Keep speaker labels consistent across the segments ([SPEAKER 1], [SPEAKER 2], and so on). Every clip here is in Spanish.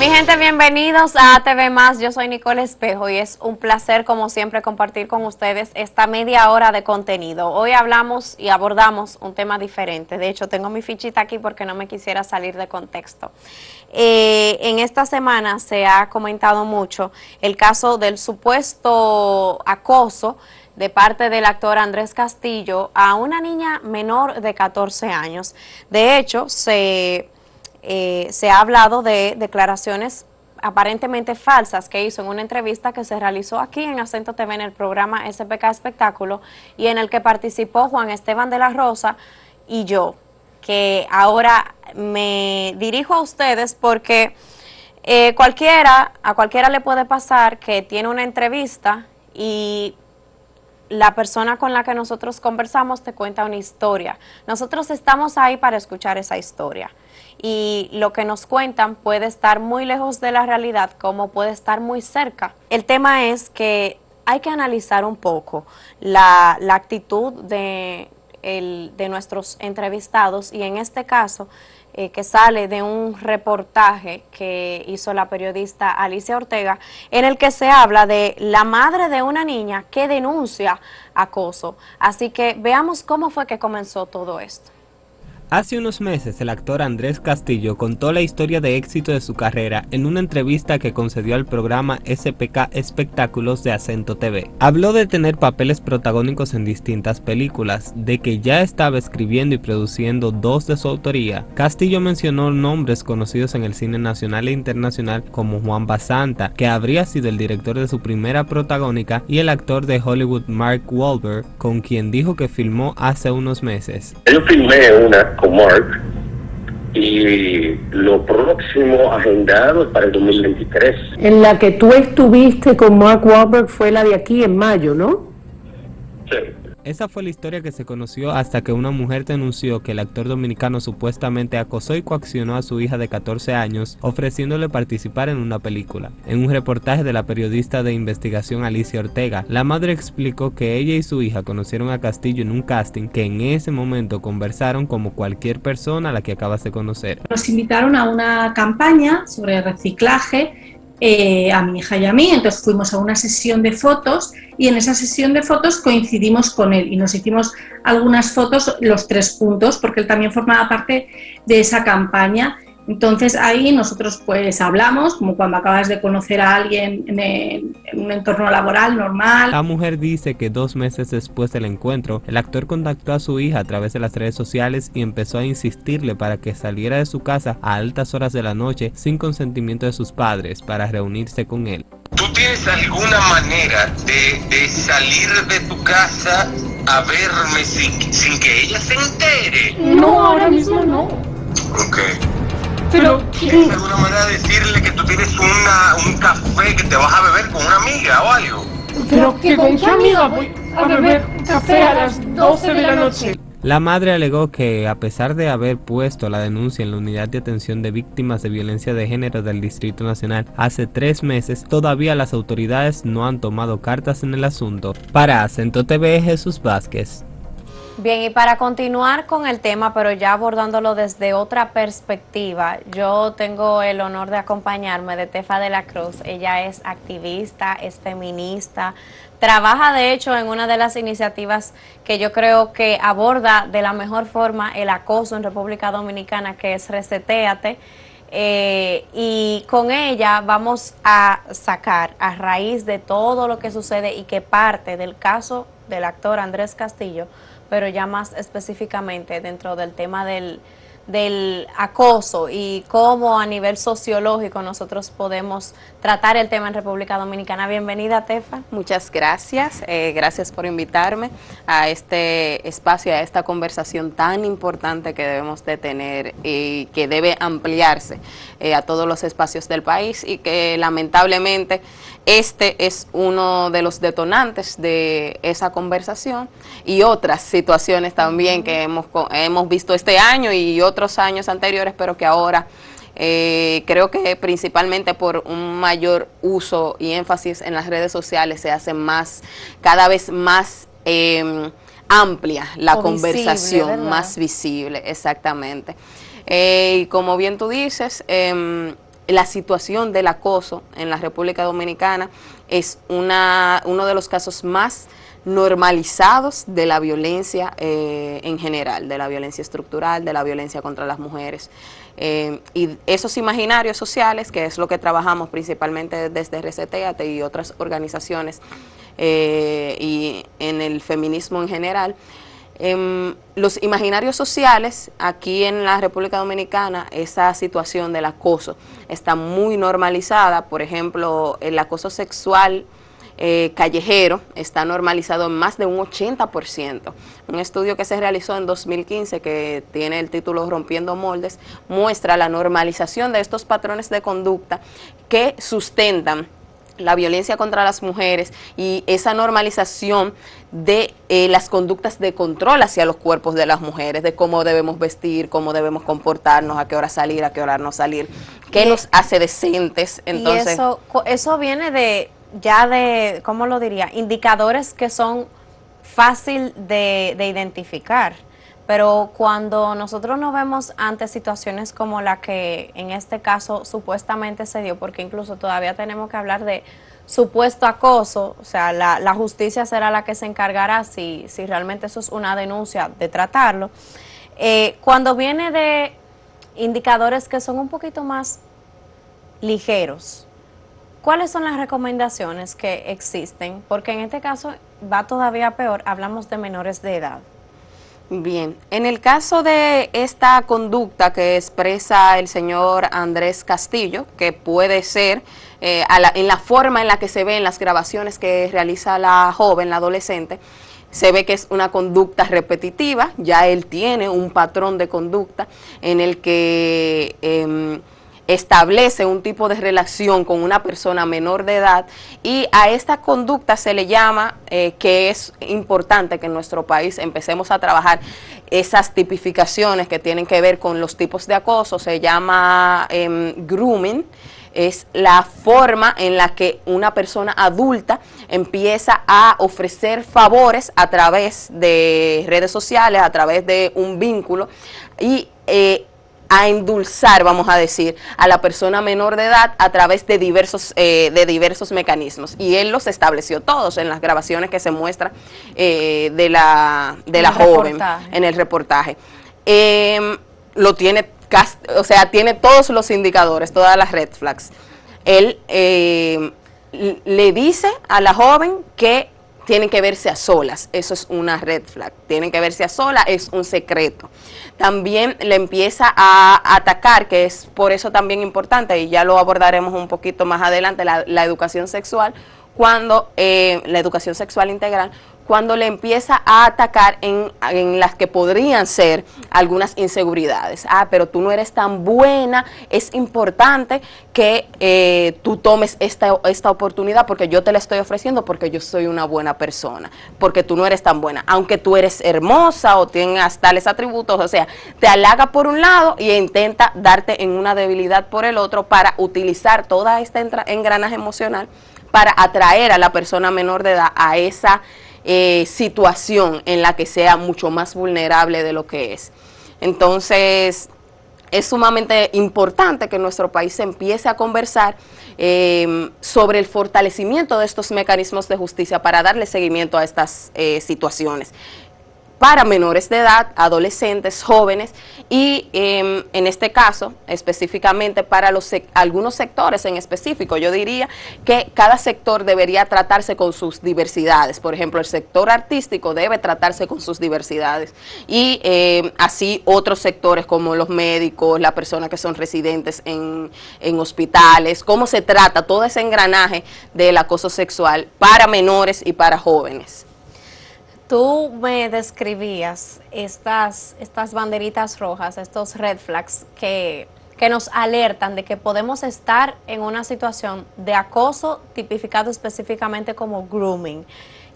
[SPEAKER 1] Mi gente, bienvenidos a ATV Más. Yo soy Nicole Espejo y es un placer, como siempre, compartir con ustedes esta media hora de contenido. Hoy hablamos y abordamos un tema diferente. De hecho, tengo mi fichita aquí porque no me quisiera salir de contexto. En esta semana se ha comentado mucho el caso del supuesto acoso de parte del actor Andrés Castillo a una niña menor de 14 años. De hecho, se ha hablado de declaraciones aparentemente falsas que hizo en una entrevista que se realizó aquí en Acento TV en el programa SPK Espectáculo y en el que participó Juan Esteban de la Rosa y yo, que ahora me dirijo a ustedes porque a cualquiera le puede pasar que tiene una entrevista y la persona con la que nosotros conversamos te cuenta una historia. Nosotros estamos ahí para escuchar esa historia. Y lo que nos cuentan puede estar muy lejos de la realidad como puede estar muy cerca. El tema es que hay que analizar un poco la actitud de nuestros entrevistados y en este caso que sale de un reportaje que hizo la periodista Alicia Ortega, en el que se habla de la madre de una niña que denuncia acoso. Así que veamos cómo fue que comenzó todo esto.
[SPEAKER 2] Hace unos meses, el actor Andrés Castillo contó la historia de éxito de su carrera en una entrevista que concedió al programa SPK Espectáculos de Acento TV. Habló de tener papeles protagónicos en distintas películas, de que ya estaba escribiendo y produciendo 2 de su autoría. Castillo mencionó nombres conocidos en el cine nacional e internacional como Juan Basanta, que habría sido el director de su primera protagónica, y el actor de Hollywood Mark Wahlberg, con quien dijo que filmó hace unos meses.
[SPEAKER 3] Yo filmé una con Mark y lo próximo agendado es para el 2023.
[SPEAKER 4] En la que tú estuviste con Mark Wahlberg fue la de aquí en mayo, ¿no?
[SPEAKER 3] Sí.
[SPEAKER 2] Esa fue la historia que se conoció hasta que una mujer denunció que el actor dominicano supuestamente acosó y coaccionó a su hija de 14 años ofreciéndole participar en una película. En un reportaje de la periodista de investigación Alicia Ortega, la madre explicó que ella y su hija conocieron a Castillo en un casting, que en ese momento conversaron como cualquier persona a la que acabas de conocer.
[SPEAKER 5] Nos invitaron a una campaña sobre reciclaje a mi hija y a mí, entonces fuimos a una sesión de fotos y en esa sesión de fotos coincidimos con él y nos hicimos algunas fotos los 3 juntos porque él también formaba parte de esa campaña. Entonces ahí nosotros pues hablamos, como cuando acabas de conocer a alguien en un entorno laboral normal.
[SPEAKER 2] La mujer dice que 2 meses después del encuentro, el actor contactó a su hija a través de las redes sociales y empezó a insistirle para que saliera de su casa a altas horas de la noche sin consentimiento de sus padres para reunirse con él.
[SPEAKER 6] ¿Tú tienes alguna manera de salir de tu casa a verme sin que ella se entere?
[SPEAKER 4] No, ahora mismo no.
[SPEAKER 6] Ok.
[SPEAKER 4] Pero
[SPEAKER 6] ¿Tienes alguna manera de decirle que tú tienes un café que te vas a beber con una amiga o algo?
[SPEAKER 4] Pero que con qué amiga voy a beber café a las 12 de la noche.
[SPEAKER 2] La madre alegó que, a pesar de haber puesto la denuncia en la Unidad de Atención de Víctimas de Violencia de Género del Distrito Nacional hace 3 meses, todavía las autoridades no han tomado cartas en el asunto. Para Acento TV, Jesús Vázquez.
[SPEAKER 1] Bien, y para continuar con el tema, pero ya abordándolo desde otra perspectiva, yo tengo el honor de acompañarme de Tefa de la Cruz. Ella es activista, es feminista, trabaja de hecho en una de las iniciativas que yo creo que aborda de la mejor forma el acoso en República Dominicana, que es Resetéate. Y con ella vamos a sacar, a raíz de todo lo que sucede y que parte del caso del actor Andrés Castillo, pero ya más específicamente dentro del tema del acoso y cómo a nivel sociológico nosotros podemos tratar el tema en República Dominicana. Bienvenida, Tefa.
[SPEAKER 7] Muchas gracias, gracias por invitarme a este espacio, a esta conversación tan importante que debemos de tener y que debe ampliarse a todos los espacios del país y que lamentablemente este es uno de los detonantes de esa conversación y otras situaciones también que hemos visto este año y otros años anteriores, pero que ahora creo que principalmente por un mayor uso y énfasis en las redes sociales se hace cada vez más amplia la conversación, más visible, exactamente. Y como bien tú dices, la situación del acoso en la República Dominicana es uno de los casos más normalizados de la violencia en general, de la violencia estructural, de la violencia contra las mujeres. Y esos imaginarios sociales, que es lo que trabajamos principalmente desde RCTAT y otras organizaciones y en el feminismo en general, los imaginarios sociales, aquí en la República Dominicana, esa situación del acoso está muy normalizada. Por ejemplo, el acoso sexual callejero está normalizado en más de un 80%. Un estudio que se realizó en 2015, que tiene el título Rompiendo Moldes, muestra la normalización de estos patrones de conducta que sustentan la violencia contra las mujeres y esa normalización de las conductas de control hacia los cuerpos de las mujeres, de cómo debemos vestir, cómo debemos comportarnos, a qué hora salir, a qué hora no salir, qué nos hace decentes. Entonces,
[SPEAKER 1] y eso viene de, ya de, ¿cómo lo diría? Indicadores que son fácil de identificar. Pero cuando nosotros nos vemos ante situaciones como la que en este caso supuestamente se dio, porque incluso todavía tenemos que hablar de supuesto acoso, o sea, la justicia será la que se encargará si realmente eso es una denuncia de tratarlo. Cuando viene de indicadores que son un poquito más ligeros, ¿cuáles son las recomendaciones que existen? Porque en este caso va todavía peor, hablamos de menores de edad.
[SPEAKER 7] Bien, en el caso de esta conducta que expresa el señor Andrés Castillo, que puede ser en la forma en la que se ve en las grabaciones que realiza la joven, la adolescente, se ve que es una conducta repetitiva, ya él tiene un patrón de conducta en el que establece un tipo de relación con una persona menor de edad, y a esta conducta se le llama, que es importante que en nuestro país empecemos a trabajar esas tipificaciones que tienen que ver con los tipos de acoso, se llama grooming. Es la forma en la que una persona adulta empieza a ofrecer favores a través de redes sociales, a través de un vínculo, y a endulzar, vamos a decir, a la persona menor de edad a través de diversos mecanismos. Y él los estableció todos en las grabaciones que se muestra de la joven en el reportaje. Lo tiene, o sea, tiene todos los indicadores, todas las red flags. Él le dice a la joven que tienen que verse a solas, eso es una red flag, tienen que verse a solas, es un secreto. También le empieza a atacar, que es por eso también importante, y ya lo abordaremos un poquito más adelante, la educación sexual, cuando la educación sexual integral, cuando le empieza a atacar en las que podrían ser algunas inseguridades. Pero tú no eres tan buena, es importante que tú tomes esta oportunidad porque yo te la estoy ofreciendo, porque yo soy una buena persona, porque tú no eres tan buena, aunque tú eres hermosa o tengas tales atributos, o sea, te halaga por un lado y intenta darte en una debilidad por el otro para utilizar toda esta engranaje emocional para atraer a la persona menor de edad a esa situación en la que sea mucho más vulnerable de lo que es. Entonces, es sumamente importante que en nuestro país se empiece a conversar sobre el fortalecimiento de estos mecanismos de justicia para darle seguimiento a estas situaciones para menores de edad, adolescentes, jóvenes y en este caso específicamente para algunos sectores en específico. Yo diría que cada sector debería tratarse con sus diversidades. Por ejemplo, el sector artístico debe tratarse con sus diversidades y así otros sectores como los médicos, las personas que son residentes en hospitales, cómo se trata todo ese engranaje del acoso sexual para menores y para jóvenes.
[SPEAKER 1] Tú me describías estas banderitas rojas, estos red flags que nos alertan de que podemos estar en una situación de acoso tipificado específicamente como grooming.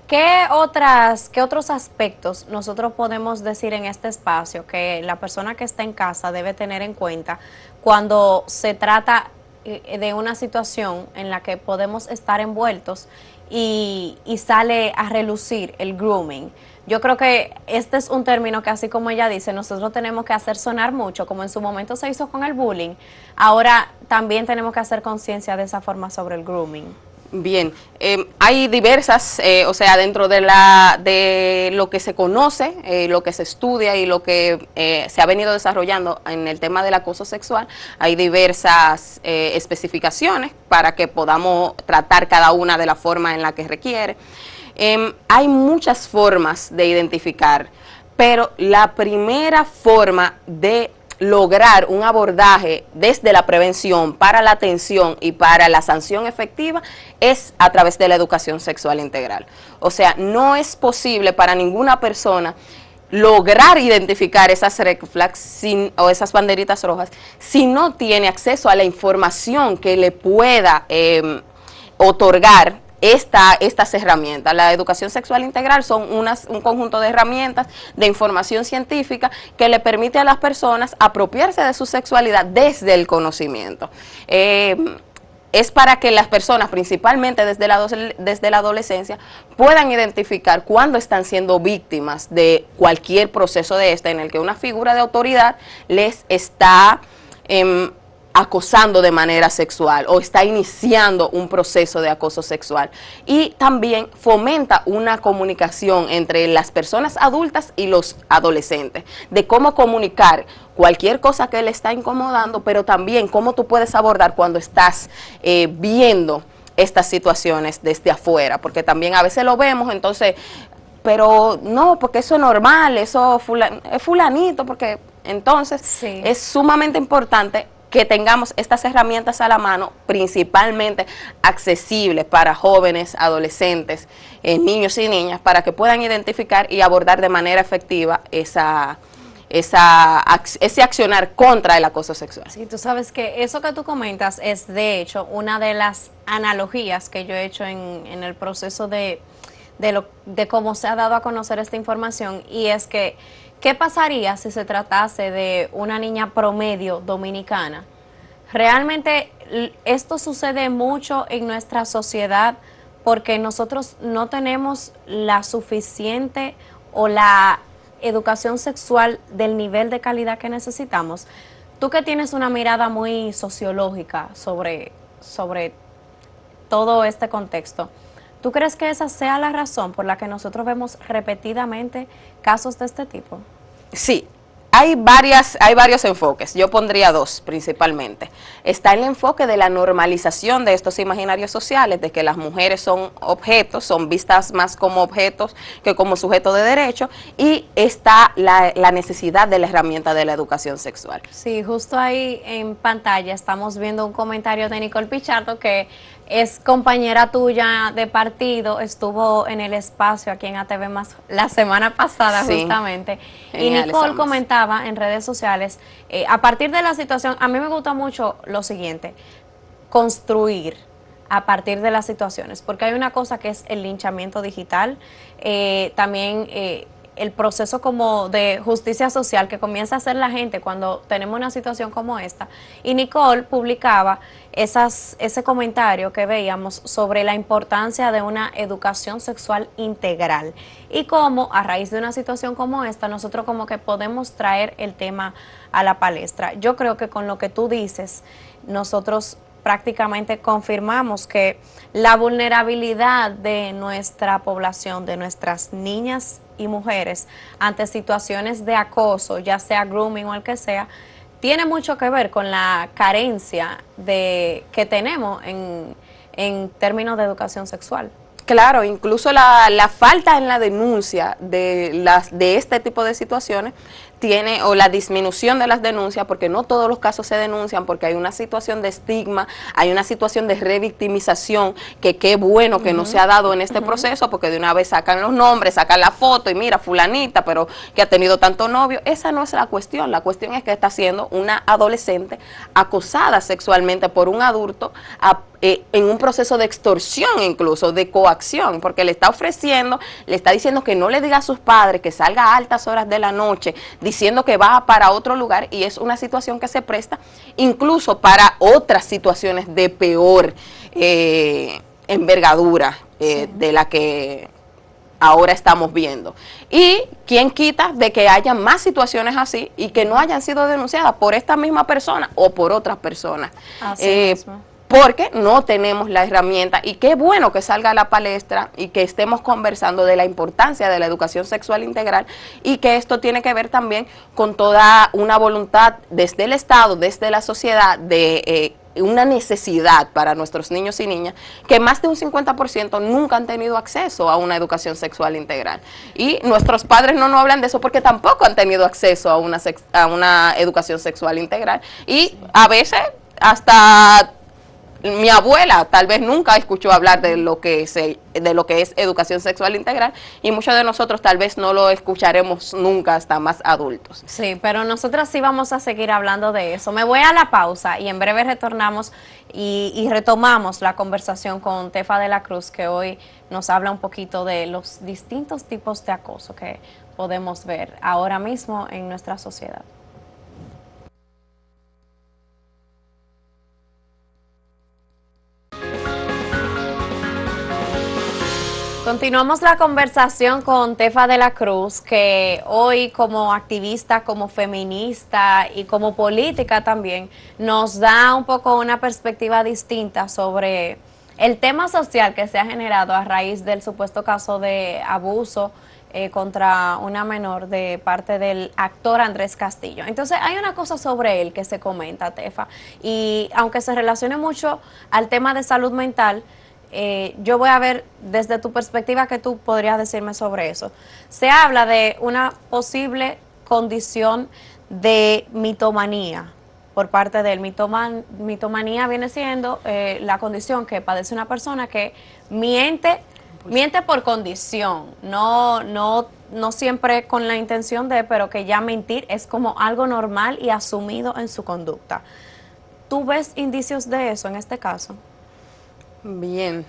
[SPEAKER 1] ¿Qué otros aspectos nosotros podemos decir en este espacio que la persona que está en casa debe tener en cuenta cuando se trata de una situación en la que podemos estar envueltos y sale a relucir el grooming? Yo creo que este es un término que, así como ella dice, nosotros tenemos que hacer sonar mucho, como en su momento se hizo con el bullying. Ahora también tenemos que hacer conciencia de esa forma sobre el grooming.
[SPEAKER 7] Bien, hay diversas, o sea, dentro de lo que se conoce, lo que se estudia y lo que se ha venido desarrollando en el tema del acoso sexual, hay diversas especificaciones para que podamos tratar cada una de la forma en la que requiere. Hay muchas formas de identificar, pero la primera forma de lograr un abordaje desde la prevención para la atención y para la sanción efectiva es a través de la educación sexual integral. O sea, no es posible para ninguna persona lograr identificar esas red flags o esas banderitas rojas si no tiene acceso a la información que le pueda otorgar estas herramientas. La educación sexual integral son un conjunto de herramientas de información científica que le permite a las personas apropiarse de su sexualidad desde el conocimiento. Es para que las personas, principalmente desde la adolescencia, puedan identificar cuándo están siendo víctimas de cualquier proceso de en el que una figura de autoridad les está acosando de manera sexual o está iniciando un proceso de acoso sexual, y también fomenta una comunicación entre las personas adultas y los adolescentes, de cómo comunicar cualquier cosa que le está incomodando, pero también cómo tú puedes abordar cuando estás viendo estas situaciones desde afuera, porque también a veces lo vemos, entonces, pero no, porque eso es normal, eso es fulanito, porque entonces
[SPEAKER 1] Sí.
[SPEAKER 7] es sumamente importante que tengamos estas herramientas a la mano, principalmente accesibles para jóvenes, adolescentes, niños y niñas, para que puedan identificar y abordar de manera efectiva ese accionar contra el acoso sexual.
[SPEAKER 1] Sí, tú sabes que eso que tú comentas es, de hecho, una de las analogías que yo he hecho en el proceso de cómo se ha dado a conocer esta información, y es que ¿qué pasaría si se tratase de una niña promedio dominicana? Realmente esto sucede mucho en nuestra sociedad porque nosotros no tenemos la suficiente o la educación sexual del nivel de calidad que necesitamos. Tú que tienes una mirada muy sociológica sobre todo este contexto, ¿tú crees que esa sea la razón por la que nosotros vemos repetidamente casos de este tipo?
[SPEAKER 7] Sí, hay varios enfoques. Yo pondría dos principalmente. Está el enfoque de la normalización de estos imaginarios sociales, de que las mujeres son objetos, son vistas más como objetos que como sujetos de derecho, y está la necesidad de la herramienta de la educación sexual.
[SPEAKER 1] Sí, justo ahí en pantalla estamos viendo un comentario de Nicole Pichardo, que es compañera tuya de partido, estuvo en el espacio aquí en ATV Más la semana pasada,
[SPEAKER 7] Sí,
[SPEAKER 1] justamente, y
[SPEAKER 7] geniales
[SPEAKER 1] Nicole
[SPEAKER 7] ambas.
[SPEAKER 1] comentaba en redes sociales, a partir de la situación, a mí me gusta mucho lo siguiente, construir a partir de las situaciones, porque hay una cosa que es el linchamiento digital, también el proceso como de justicia social que comienza a hacer la gente cuando tenemos una situación como esta. Y Nicole publicaba ese comentario que veíamos sobre la importancia de una educación sexual integral y cómo a raíz de una situación como esta nosotros como que podemos traer el tema a la palestra. Yo creo que con lo que tú dices, nosotros prácticamente confirmamos que la vulnerabilidad de nuestra población, de nuestras niñas y mujeres ante situaciones de acoso, ya sea grooming o el que sea, tiene mucho que ver con la carencia que tenemos en términos de educación sexual.
[SPEAKER 7] Claro, incluso la falta en la denuncia de este tipo de situaciones o la disminución de las denuncias, porque no todos los casos se denuncian, porque hay una situación de estigma, hay una situación de revictimización, que qué bueno que no se ha dado en este proceso, porque de una vez sacan los nombres, sacan la foto y mira, fulanita, pero que ha tenido tanto novio. Esa no es la cuestión es que está siendo una adolescente acosada sexualmente por un adulto en un proceso de extorsión, incluso de coacción, porque le está ofreciendo, le está diciendo que no le diga a sus padres que salga a altas horas de la noche, diciendo que va para otro lugar, y es una situación que se presta incluso para otras situaciones de peor envergadura de la que ahora estamos viendo. Y quién quita de que haya más situaciones así y que no hayan sido denunciadas por esta misma persona o por otras personas.
[SPEAKER 1] Así mismo.
[SPEAKER 7] Porque no tenemos la herramienta, y qué bueno que salga a la palestra y que estemos conversando de la importancia de la educación sexual integral, y que esto tiene que ver también con toda una voluntad desde el Estado, desde la sociedad, de una necesidad para nuestros niños y niñas, que más de un 50% nunca han tenido acceso a una educación sexual integral. Y nuestros padres no nos hablan de eso porque tampoco han tenido acceso a una educación sexual integral, y a veces hasta mi abuela tal vez nunca escuchó hablar de lo que es educación sexual integral, y muchos de nosotros tal vez no lo escucharemos nunca hasta más adultos.
[SPEAKER 1] Sí, pero nosotras sí vamos a seguir hablando de eso. Me voy a la pausa y en breve retornamos y retomamos la conversación con Tefa de la Cruz, que hoy nos habla un poquito de los distintos tipos de acoso que podemos ver ahora mismo en nuestra sociedad. Continuamos la conversación con Tefa de la Cruz, que hoy como activista, como feminista y como política también nos da un poco una perspectiva distinta sobre el tema social que se ha generado a raíz del supuesto caso de abuso contra una menor de parte del actor Andrés Castillo. Entonces hay una cosa sobre él que se comenta, Tefa, y aunque se relacione mucho al tema de salud mental, yo voy a ver desde tu perspectiva que tú podrías decirme sobre eso. Se habla de una posible condición de mitomanía por parte de él. Mitomanía viene siendo la condición que padece una persona que miente por condición, no siempre con la intención de, pero que ya mentir es como algo normal y asumido en su conducta. ¿Tú ves indicios de eso en este caso?
[SPEAKER 7] Bien,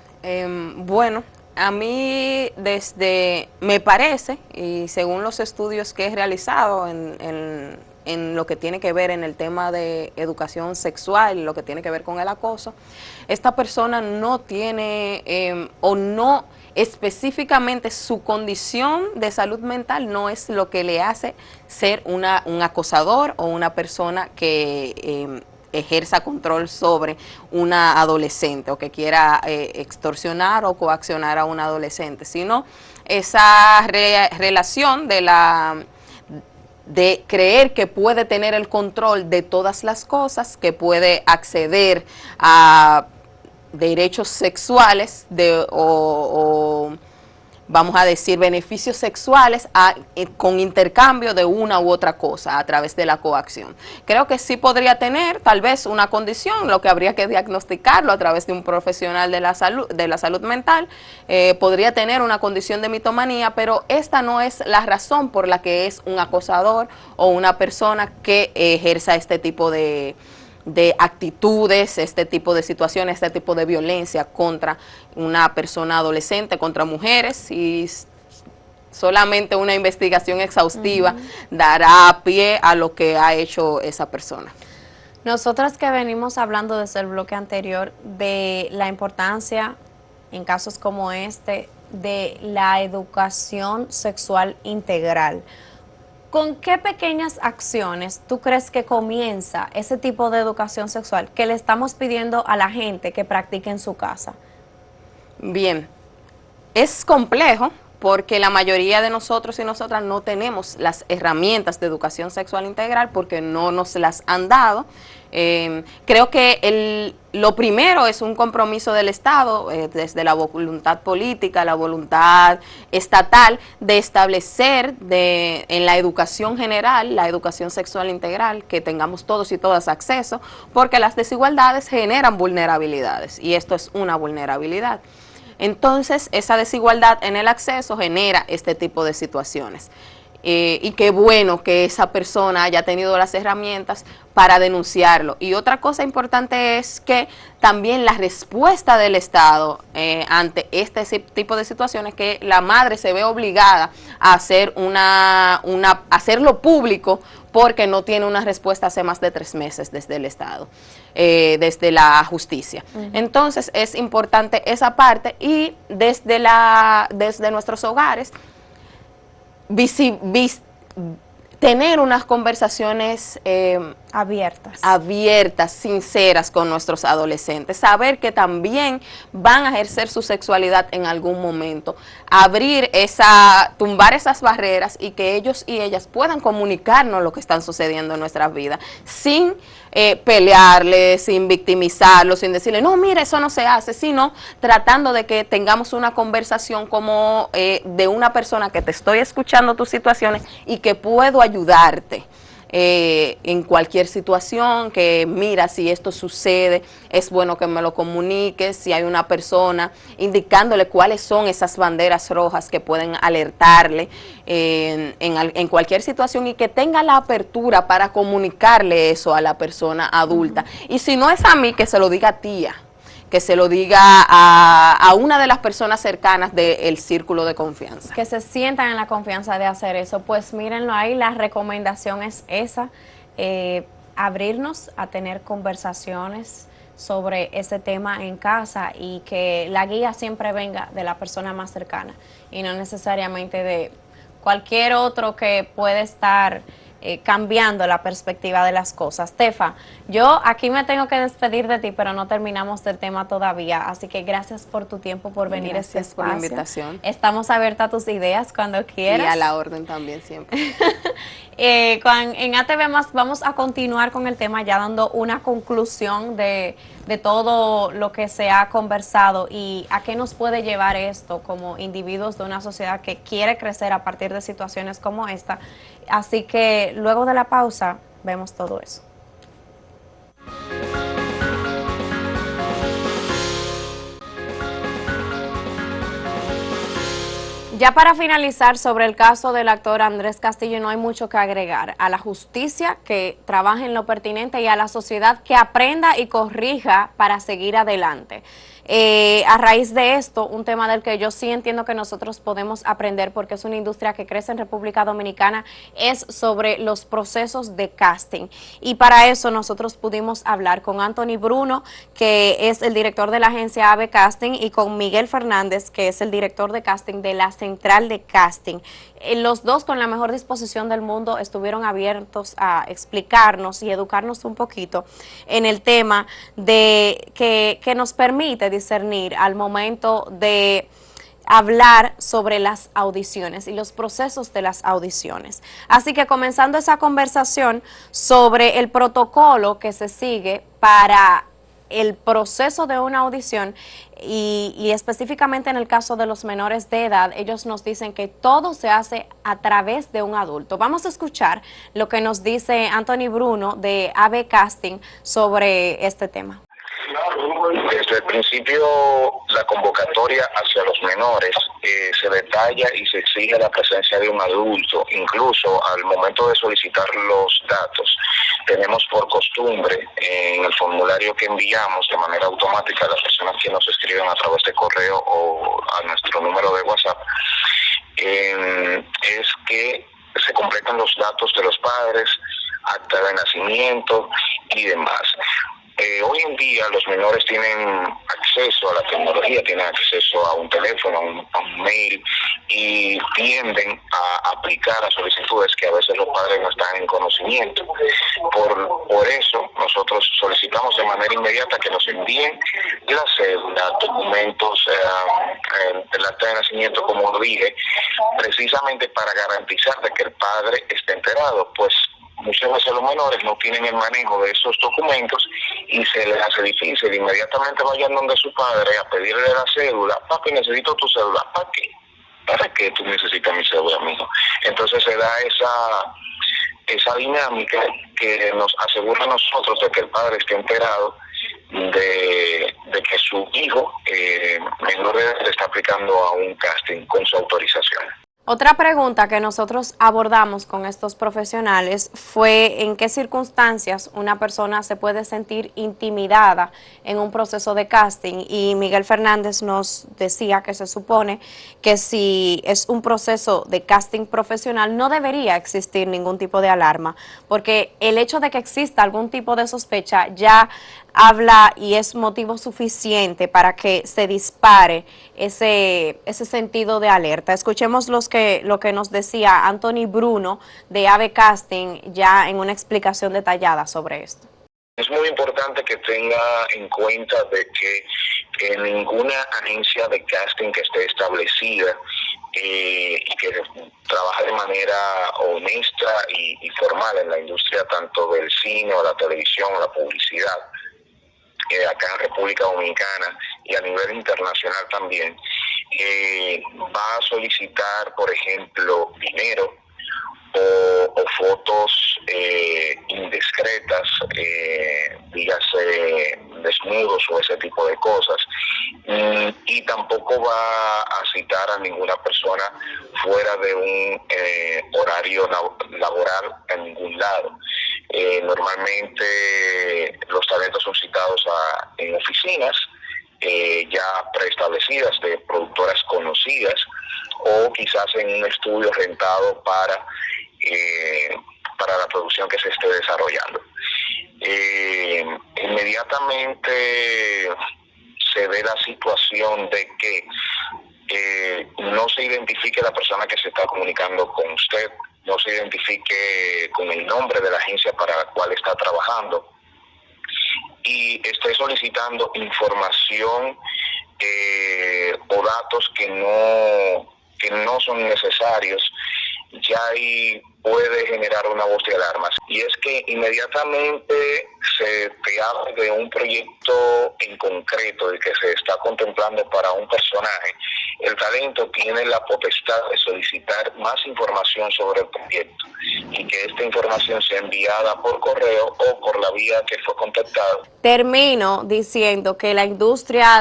[SPEAKER 7] bueno, a mí me parece, y según los estudios que he realizado en lo que tiene que ver en el tema de educación sexual, lo que tiene que ver con el acoso, esta persona no tiene o no específicamente su condición de salud mental no es lo que le hace ser un acosador o una persona que ejerza control sobre una adolescente o que quiera extorsionar o coaccionar a una adolescente, sino esa relación de creer que puede tener el control de todas las cosas, que puede acceder a derechos sexuales o vamos a decir, beneficios sexuales con intercambio de una u otra cosa a través de la coacción. Creo que sí podría tener tal vez una condición, lo que habría que diagnosticarlo a través de un profesional de la salud mental, podría tener una condición de mitomanía, pero esta no es la razón por la que es un acosador o una persona que ejerza este tipo de actitudes, este tipo de situaciones, este tipo de violencia contra una persona adolescente, contra mujeres, y solamente una investigación exhaustiva dará pie a lo que ha hecho esa persona.
[SPEAKER 1] Nosotras que venimos hablando desde el bloque anterior de la importancia en casos como este de la educación sexual integral, ¿con qué pequeñas acciones tú crees que comienza ese tipo de educación sexual que le estamos pidiendo a la gente que practique en su casa?
[SPEAKER 7] Bien, es complejo porque la mayoría de nosotros y nosotras no tenemos las herramientas de educación sexual integral porque no nos las han dado. Creo que lo primero es un compromiso del Estado, desde la voluntad política, la voluntad estatal, de establecer en la educación general, la educación sexual integral, que tengamos todos y todas acceso, porque las desigualdades generan vulnerabilidades y esto es una vulnerabilidad. Entonces, esa desigualdad en el acceso genera este tipo de situaciones. y qué bueno que esa persona haya tenido las herramientas para denunciarlo. Y otra cosa importante es que también la respuesta del Estado ante este tipo de situaciones, que la madre se ve obligada a hacer hacerlo público porque no tiene una respuesta hace más de 3 meses desde el Estado, desde la justicia. Entonces es importante esa parte, y desde nuestros hogares tener unas conversaciones abiertas, sinceras con nuestros adolescentes, saber que también van a ejercer su sexualidad en algún momento, tumbar esas barreras, y que ellos y ellas puedan comunicarnos lo que están sucediendo en nuestras vidas, sin pelearles, sin victimizarlos, sin decirle, no, mira, eso no se hace, sino tratando de que tengamos una conversación como de una persona que te estoy escuchando tus situaciones y que puedo ayudarte en cualquier situación, que mira, si esto sucede, es bueno que me lo comuniques, si hay una persona indicándole cuáles son esas banderas rojas que pueden alertarle en cualquier situación, y que tenga la apertura para comunicarle eso a la persona adulta. Y si no es a mí, que se lo diga a tía, que se lo diga a una de las personas cercanas del círculo de confianza.
[SPEAKER 1] Que se sientan en la confianza de hacer eso. Pues mírenlo ahí, la recomendación es esa, abrirnos a tener conversaciones sobre ese tema en casa, y que la guía siempre venga de la persona más cercana y no necesariamente de cualquier otro que puede estar cambiando la perspectiva de las cosas. Tefa, yo aquí me tengo que despedir de ti, pero no terminamos el tema todavía, así que gracias por tu tiempo, por venir a este espacio.
[SPEAKER 7] Gracias por la invitación.
[SPEAKER 1] Estamos abiertas a tus ideas cuando quieras.
[SPEAKER 7] Y a la orden también, siempre.
[SPEAKER 1] En ATV Más vamos a continuar con el tema, ya dando una conclusión de todo lo que se ha conversado y a qué nos puede llevar esto como individuos de una sociedad que quiere crecer a partir de situaciones como esta. Así que luego de la pausa vemos todo eso. Ya para finalizar, sobre el caso del actor Andrés Castillo, no hay mucho que agregar. A la justicia que trabaje en lo pertinente, y a la sociedad que aprenda y corrija para seguir adelante. A raíz de esto, un tema del que yo sí entiendo que nosotros podemos aprender, porque es una industria que crece en República Dominicana, es sobre los procesos de casting. Y para eso nosotros pudimos hablar con Anthony Bruno, que es el director de la agencia AVE Casting, y con Miguel Fernández, que es el director de casting de la Central de Casting. Los dos, con la mejor disposición del mundo, estuvieron abiertos a explicarnos y educarnos un poquito en el tema de que nos permite discernir al momento de hablar sobre las audiciones y los procesos de las audiciones. Así que comenzando esa conversación sobre el protocolo que se sigue para el proceso de una audición, y específicamente en el caso de los menores de edad, ellos nos dicen que todo se hace a través de un adulto. Vamos a escuchar lo que nos dice Anthony Bruno de AVE Casting sobre este tema.
[SPEAKER 8] Desde el principio, la convocatoria hacia los menores se detalla y se exige la presencia de un adulto. Incluso al momento de solicitar los datos, tenemos por costumbre en el formulario que enviamos de manera automática a las personas que nos escriben a través de correo o a nuestro número de WhatsApp, es que se completan los datos de los padres, acta de nacimiento y demás. Hoy en día los menores tienen acceso a la tecnología, tienen acceso a un teléfono, a un mail, y tienden a aplicar a solicitudes que a veces los padres no están en conocimiento. Por eso nosotros solicitamos de manera inmediata que nos envíen la cédula, documentos, el acta de nacimiento, como lo dije, precisamente para garantizar de que el padre esté enterado, pues muchas veces los menores no tienen el manejo de esos documentos y se les hace difícil. Inmediatamente vayan donde su padre a pedirle la cédula. Papi, necesito tu cédula. ¿Para qué? ¿Para qué tú necesitas mi cédula, mijo? Entonces se da esa dinámica que nos asegura a nosotros de que el padre esté enterado de que su hijo menor de edad está aplicando a un casting con su autorización.
[SPEAKER 1] Otra pregunta que nosotros abordamos con estos profesionales fue en qué circunstancias una persona se puede sentir intimidada en un proceso de casting, y Miguel Fernández nos decía que se supone que si es un proceso de casting profesional no debería existir ningún tipo de alarma, porque el hecho de que exista algún tipo de sospecha ya habla y es motivo suficiente para que se dispare ese sentido de alerta. Escuchemos lo que nos decía Anthony Bruno de AVE Casting ya en una explicación detallada sobre esto.
[SPEAKER 8] Es muy importante que tenga en cuenta de que ninguna agencia de casting que esté establecida y que trabaja de manera honesta y formal en la industria tanto del cine o la televisión o la publicidad, acá en República Dominicana y a nivel internacional también, va a solicitar, por ejemplo, dinero o fotos indiscretas, dígase desnudos o ese tipo de cosas, y tampoco va a citar a ninguna persona fuera de un horario laboral en ningún lado. Normalmente los talentos son citados en oficinas ya preestablecidas de productoras conocidas o quizás en un estudio rentado para la producción que se esté desarrollando. Inmediatamente se ve la situación de que no se identifique la persona que se está comunicando con usted, no se identifique con el nombre de la agencia para la cual está trabajando y esté solicitando información o datos que no son necesarios, ya ahí puede generar una voz de alarma. Y es que inmediatamente se te habla de un proyecto en concreto, de que se está contemplando para un personaje, el talento tiene la potestad de solicitar más información sobre el proyecto y que esta información sea enviada por correo o por la vía que fue contactado.
[SPEAKER 1] Termino diciendo que la industria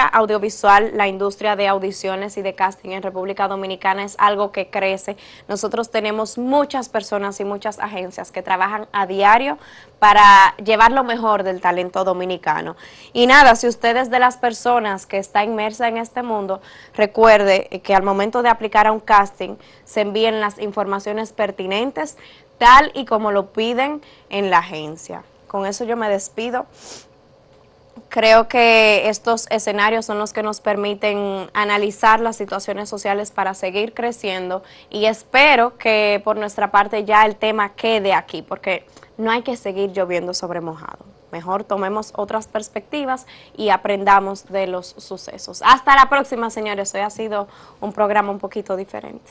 [SPEAKER 1] audiovisual, la industria de audiciones y de casting en República Dominicana es algo que crece. Nosotros tenemos muchas personas y muchas agencias que trabajan a diario para llevar lo mejor del talento dominicano. Y nada, si usted es de las personas que está inmersa en este mundo, recuerde que al momento de aplicar a un casting se envíen las informaciones pertinentes tal y como lo piden en la agencia. Con eso yo me despido. Creo que estos escenarios son los que nos permiten analizar las situaciones sociales para seguir creciendo y espero que por nuestra parte ya el tema quede aquí, porque no hay que seguir lloviendo sobre mojado. Mejor tomemos otras perspectivas y aprendamos de los sucesos. Hasta la próxima, señores. Hoy ha sido un programa un poquito diferente.